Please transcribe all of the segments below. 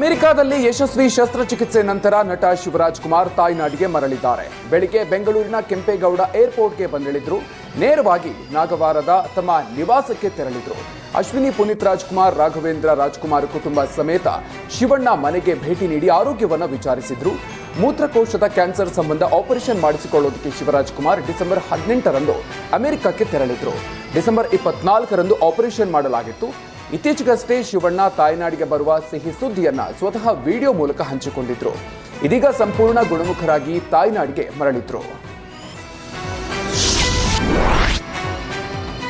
ಅಮೆರಿಕಾದಲ್ಲಿ ಯಶಸ್ವಿ ಶಸ್ತ್ರಚಿಕಿತ್ಸೆ ನಂತರ ನಟ ಶಿವರಾಜ್ ಕುಮಾರ್ ತಾಯ್ನಾಡಿಗೆ ಮರಳಿದ್ದಾರೆ. ಬೆಳಿಗ್ಗೆ ಬೆಂಗಳೂರಿನ ಕೆಂಪೇಗೌಡ ಏರ್ಪೋರ್ಟ್ಗೆ ಬಂದಿಳಿದ್ರು. ನೇರವಾಗಿ ನಾಗವಾರದ ತಮ್ಮ ನಿವಾಸಕ್ಕೆ ತೆರಳಿದ್ರು. ಅಶ್ವಿನಿ ಪುನೀತ್ ರಾಜ್ಕುಮಾರ್, ರಾಘವೇಂದ್ರ ರಾಜ್ಕುಮಾರ್ ಕುಟುಂಬ ಸಮೇತ ಶಿವಣ್ಣ ಮನೆಗೆ ಭೇಟಿ ನೀಡಿ ಆರೋಗ್ಯವನ್ನು ವಿಚಾರಿಸಿದ್ರು. ಮೂತ್ರಕೋಶದ ಕ್ಯಾನ್ಸರ್ ಸಂಬಂಧ ಆಪರೇಷನ್ ಮಾಡಿಸಿಕೊಳ್ಳೋದಕ್ಕೆ ಶಿವರಾಜ್ ಕುಮಾರ್ ಡಿಸೆಂಬರ್ 18ರಂದು ಅಮೆರಿಕಕ್ಕೆ ತೆರಳಿದ್ರು. ಡಿಸೆಂಬರ್ 24ರಂದು ಆಪರೇಷನ್ ಮಾಡಲಾಗಿತ್ತು. ಇತ್ತೀಚೆಗಷ್ಟೇ ಶಿವಣ್ಣ ತಾಯ್ನಾಡಿಗೆ ಬರುವ ಸಿಹಿ ಸುದ್ದಿಯನ್ನ ಸ್ವತಃ ವಿಡಿಯೋ ಮೂಲಕ ಹಂಚಿಕೊಂಡಿದ್ರು. ಇದೀಗ ಸಂಪೂರ್ಣ ಗುಣಮುಖರಾಗಿ ತಾಯ್ನಾಡಿಗೆ ಮರಳಿದ್ರು.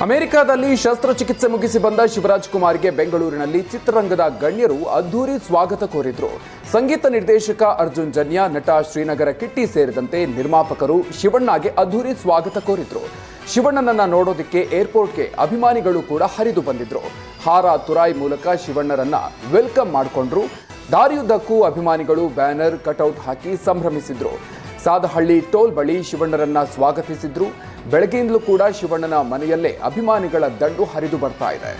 ಅಮೆರಿಕದಲ್ಲಿ ಶಸ್ತ್ರಚಿಕಿತ್ಸೆ ಮುಗಿಸಿ ಬಂದ ಶಿವರಾಜ್ ಕುಮಾರ್ಗೆ ಬೆಂಗಳೂರಿನಲ್ಲಿ ಚಿತ್ರರಂಗದ ಗಣ್ಯರು ಅದ್ಧೂರಿ ಸ್ವಾಗತ ಕೋರಿದ್ರು. ಸಂಗೀತ ನಿರ್ದೇಶಕ ಅರ್ಜುನ್ ಜನ್ಯ, ನಟ ಶ್ರೀನಗರ ಕಿಟ್ಟಿ ಸೇರಿದಂತೆ ನಿರ್ಮಾಪಕರು ಶಿವಣ್ಣಗೆ ಅದ್ಧೂರಿ ಸ್ವಾಗತ ಕೋರಿದ್ರು. ಶಿವಣ್ಣನನ್ನ ನೋಡೋದಕ್ಕೆ ಏರ್ಪೋರ್ಟ್ಗೆ ಅಭಿಮಾನಿಗಳು ಕೂಡ ಹರಿದು ಬಂದಿದ್ರು. ಹಾರ ತುರಾಯಿ ಮೂಲಕ ಶಿವಣ್ಣರನ್ನ ವೆಲ್ಕಮ್ ಮಾಡಿಕೊಂಡ್ರು. ದಾರಿಯುದ್ದಕ್ಕೂ ಅಭಿಮಾನಿಗಳು ಬ್ಯಾನರ್, ಕಟೌಟ್ ಹಾಕಿ ಸಂಭ್ರಮಿಸಿದ್ರು. ಸಾದಹಳ್ಳಿ ಟೋಲ್ ಬಳಿ ಶಿವಣ್ಣರನ್ನ ಸ್ವಾಗತಿಸಿದ್ರು. ಬೆಳಗ್ಗೆಯಿಂದಲೂ ಕೂಡ ಶಿವಣ್ಣನ ಮನೆಯಲ್ಲೇ ಅಭಿಮಾನಿಗಳ ದಂಡು ಹರಿದು ಬರ್ತಾ ಇದೆ.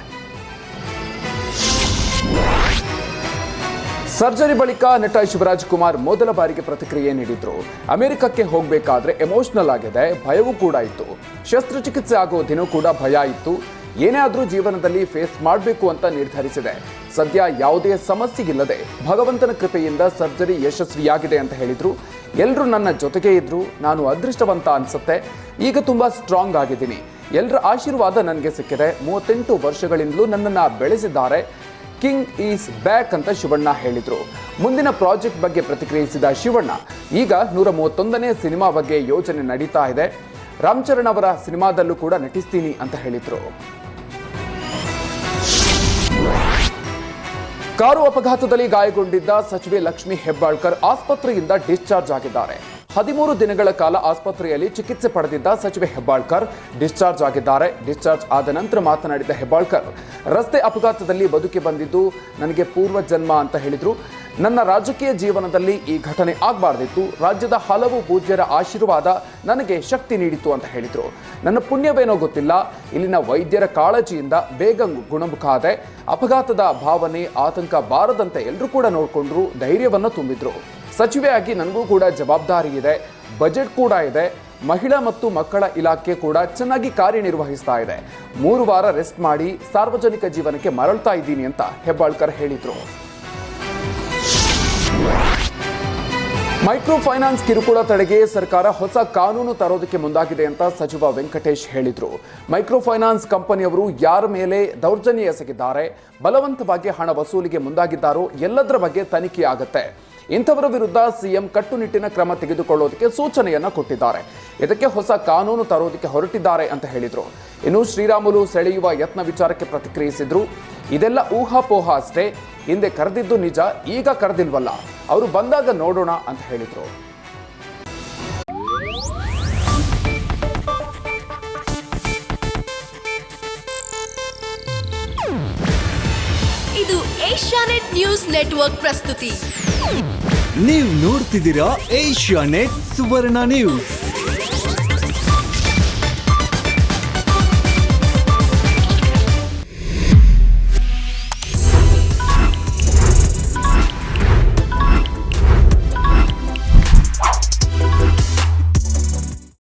ಸರ್ಜರಿ ಬಳಿಕ ನಟ ಶಿವರಾಜ್ ಕುಮಾರ್ ಮೊದಲ ಬಾರಿಗೆ ಪ್ರತಿಕ್ರಿಯೆ ನೀಡಿದ್ರು. ಅಮೆರಿಕಕ್ಕೆ ಹೋಗಬೇಕಾದ್ರೆ ಎಮೋಷನಲ್ ಆಗಿದೆ, ಭಯವೂ ಕೂಡ ಇತ್ತು. ಶಸ್ತ್ರಚಿಕಿತ್ಸೆ ಆಗೋ ದಿನ ಕೂಡ ಭಯ ಇತ್ತು. ಏನೇ ಆದರೂ ಜೀವನದಲ್ಲಿ ಫೇಸ್ ಮಾಡಬೇಕು ಅಂತ ನಿರ್ಧರಿಸಿದೆ. ಸದ್ಯ ಯಾವುದೇ ಸಮಸ್ಯೆಗಿಲ್ಲದೆ ಭಗವಂತನ ಕೃಪೆಯಿಂದ ಸರ್ಜರಿ ಯಶಸ್ವಿಯಾಗಿದೆ ಅಂತ ಹೇಳಿದ್ರು. ಎಲ್ಲರೂ ನನ್ನ ಜೊತೆಗೆ ಇದ್ರು. ನಾನು ಅದೃಷ್ಟವಂತ ಅನ್ಸುತ್ತೆ. ಈಗ ತುಂಬಾ ಸ್ಟ್ರಾಂಗ್ ಆಗಿದ್ದೀನಿ. ಎಲ್ಲರ ಆಶೀರ್ವಾದ ನನಗೆ ಸಿಕ್ಕಿದೆ. 38 ವರ್ಷಗಳಿಂದಲೂ ನನ್ನನ್ನು ಬೆಳೆಸಿದ್ದಾರೆ. ಕಿಂಗ್ ಈಸ್ ಬ್ಯಾಕ್ ಅಂತ ಶಿವಣ್ಣ ಹೇಳಿದ್ರು. ಮುಂದಿನ ಪ್ರಾಜೆಕ್ಟ್ ಬಗ್ಗೆ ಪ್ರತಿಕ್ರಿಯಿಸಿದ ಶಿವಣ್ಣ, ಈಗ 131ನೇ ಸಿನಿಮಾ ಬಗ್ಗೆ ಯೋಚನೆ ನಡೀತಾ ಇದೆ. ರಾಮ್ ಚರಣ್ ಅವರ ಸಿನಿಮಾದಲ್ಲೂ ಕೂಡ ನಟಿಸ್ತೀನಿ ಅಂತ ಹೇಳಿದ್ರು. ಕಾರು ಅಪಘಾತದಲ್ಲಿ ಗಾಯಗೊಂಡಿದ್ದ ಸಚಿವೆ ಲಕ್ಷ್ಮಿ ಹೆಬ್ಬಾಳ್ಕರ್ ಆಸ್ಪತ್ರೆಯಿಂದ ಡಿಸ್ಚಾರ್ಜ್ ಆಗಿದ್ದಾರೆ. 13 ದಿನಗಳ ಕಾಲ ಆಸ್ಪತ್ರೆಯಲ್ಲಿ ಚಿಕಿತ್ಸೆ ಪಡೆದಿದ್ದ ಸಚಿವೆ ಹೆಬ್ಬಾಳ್ಕರ್ ಡಿಸ್ಚಾರ್ಜ್ ಆಗಿದ್ದಾರೆ. ಡಿಸ್ಚಾರ್ಜ್ ಆದ ನಂತರ ಮಾತನಾಡಿದ ಹೆಬ್ಬಾಳ್ಕರ್, ರಸ್ತೆ ಅಪಘಾತದಲ್ಲಿ ಬದುಕಿ ಬಂದಿದ್ದು ನನಗೆ ಪೂರ್ವ ಜನ್ಮ ಅಂತ ಹೇಳಿದ್ರು. ನನ್ನ ರಾಜಕೀಯ ಜೀವನದಲ್ಲಿ ಈ ಘಟನೆ ಆಗಬಾರ್ದಿತ್ತು. ರಾಜ್ಯದ ಹಲವು ಪೂಜ್ಯರ ಆಶೀರ್ವಾದ ನನಗೆ ಶಕ್ತಿ ನೀಡಿತು ಅಂತ ಹೇಳಿದ್ರು. ನನ್ನ ಪುಣ್ಯವೇನೋ ಗೊತ್ತಿಲ್ಲ, ಇಲ್ಲಿನ ವೈದ್ಯರ ಕಾಳಜಿಯಿಂದ ಬೇಗ ಗುಣಮುಖ ಆದೆ. ಅಪಘಾತದ ಭಾವನೆ, ಆತಂಕ ಬಾರದಂತೆ ಎಲ್ಲರೂ ಕೂಡ ನೋಡಿಕೊಂಡ್ರು, ಧೈರ್ಯವನ್ನು ತುಂಬಿದ್ರು. ಸಚಿವೆಯಾಗಿ ನನಗೂ ಕೂಡ ಜವಾಬ್ದಾರಿ ಇದೆ, ಬಜೆಟ್ ಕೂಡ ಇದೆ. ಮಹಿಳಾ ಮತ್ತು ಮಕ್ಕಳ ಇಲಾಖೆ ಕೂಡ ಚೆನ್ನಾಗಿ ಕಾರ್ಯನಿರ್ವಹಿಸ್ತಾ ಇದೆ. 3 ವಾರ ರೆಸ್ಟ್ ಮಾಡಿ ಸಾರ್ವಜನಿಕ ಜೀವನಕ್ಕೆ ಮರಳ್ತಾ ಇದ್ದೀನಿ ಅಂತ ಹೆಬ್ಬಾಳ್ಕರ್ ಹೇಳಿದ್ರು. ಮೈಕ್ರೋ ಫೈನಾನ್ಸ್ ಕಿರುಕುಳ ತಡೆಗೆ ಸರ್ಕಾರ ಹೊಸ ಕಾನೂನು ತರೋದಕ್ಕೆ ಮುಂದಾಗಿದೆ ಅಂತ ಸಚಿವ ವೆಂಕಟೇಶ್ ಹೇಳಿದ್ರು. ಮೈಕ್ರೋ ಫೈನಾನ್ಸ್ ಕಂಪನಿಯವರು ಯಾರ ಮೇಲೆ ದೌರ್ಜನ್ಯ ಎಸಗಿದ್ದಾರೆ, ಬಲವಂತವಾಗಿ ಹಣ ವಸೂಲಿಗೆ ಮುಂದಾಗಿದ್ದಾರೋ ಎಲ್ಲದರ ಬಗ್ಗೆ ತನಿಖೆ ಆಗುತ್ತೆ. ಇಂಥವರ ವಿರುದ್ಧ ಸಿಎಂ ಕಟ್ಟುನಿಟ್ಟಿನ ಕ್ರಮ ತೆಗೆದುಕೊಳ್ಳೋದಕ್ಕೆ ಸೂಚನೆಯನ್ನ ಕೊಟ್ಟಿದ್ದಾರೆ. ಇದಕ್ಕೆ ಹೊಸ ಕಾನೂನು ತರೋದಕ್ಕೆ ಹೊರಟಿದ್ದಾರೆ ಅಂತ ಹೇಳಿದ್ರು. ಇನ್ನು ಶ್ರೀರಾಮುಲು ಸೆಳೆಯುವ ಯತ್ನ ವಿಚಾರಕ್ಕೆ ಪ್ರತಿಕ್ರಿಯಿಸಿದ್ರು. ಇದೆಲ್ಲ ಊಹಾಪೋಹ ಅಷ್ಟೇ. ಹಿಂದೆ ಕರೆದಿದ್ದು ನಿಜ, ಈಗ ಕರೆದಿಲ್ವಲ್ಲ. ಅವರು ಬಂದಾಗ ನೋಡೋಣ ಅಂತ ಹೇಳಿದ್ರು. ಇದು ಏಷ್ಯಾನೆಟ್ ನ್ಯೂಸ್ ನೆಟ್ವರ್ಕ್ ಪ್ರಸ್ತುತಿ. ನೀವು ನೋಡ್ತಿದ್ದೀರಾ ಏಷ್ಯಾನೆಟ್ ಸುವರ್ಣ ನ್ಯೂಸ್.